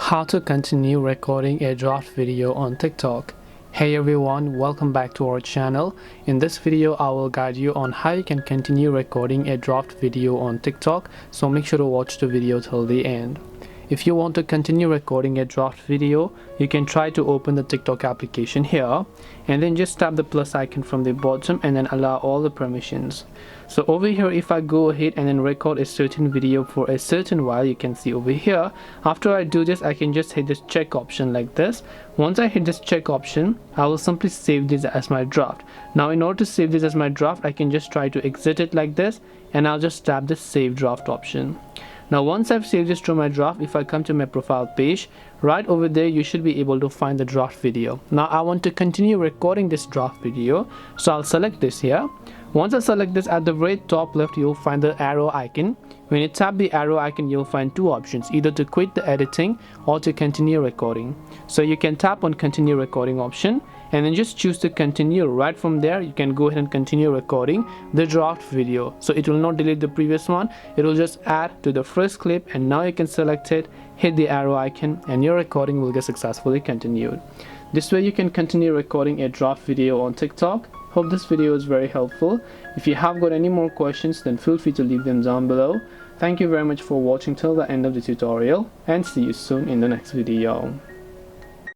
How to continue recording a draft video on TikTok. Hey everyone, welcome back to our channel. In this video I will guide you on how you can continue recording a draft video on TikTok, so make sure to watch the video till the end. If you want to continue recording a draft video, you can try to open the TikTok application here and then just tap the plus icon from the bottom and then allow all the permissions. So over here, if I go ahead and then record a certain video for a certain while, you can see over here, after I do this, I can just hit this check option like this. Once I hit this check option, I will simply save this as my draft. Now in order to save this as my draft, I can just try to exit it like this and I'll just tap the save draft option. Now once I've saved this to my draft, if I come to my profile page, right over there you should be able to find the draft video. Now I want to continue recording this draft video, so I'll select this here. Once I select this, at the very top left you'll find the arrow icon. When you tap the arrow icon, you'll find two options, either to quit the editing or to continue recording. So you can tap on continue recording option and then just choose to continue. Right from there you can go ahead and continue recording the draft video, so it will not delete the previous one, it will just add to the first clip, and now you can select it, hit the arrow icon, and your recording will get successfully continued. This way you can continue recording a draft video on TikTok. Hope this video is very helpful. If you have got any more questions, then feel free to leave them down below. Thank you very much for watching till the end of the tutorial, and see you soon in the next video.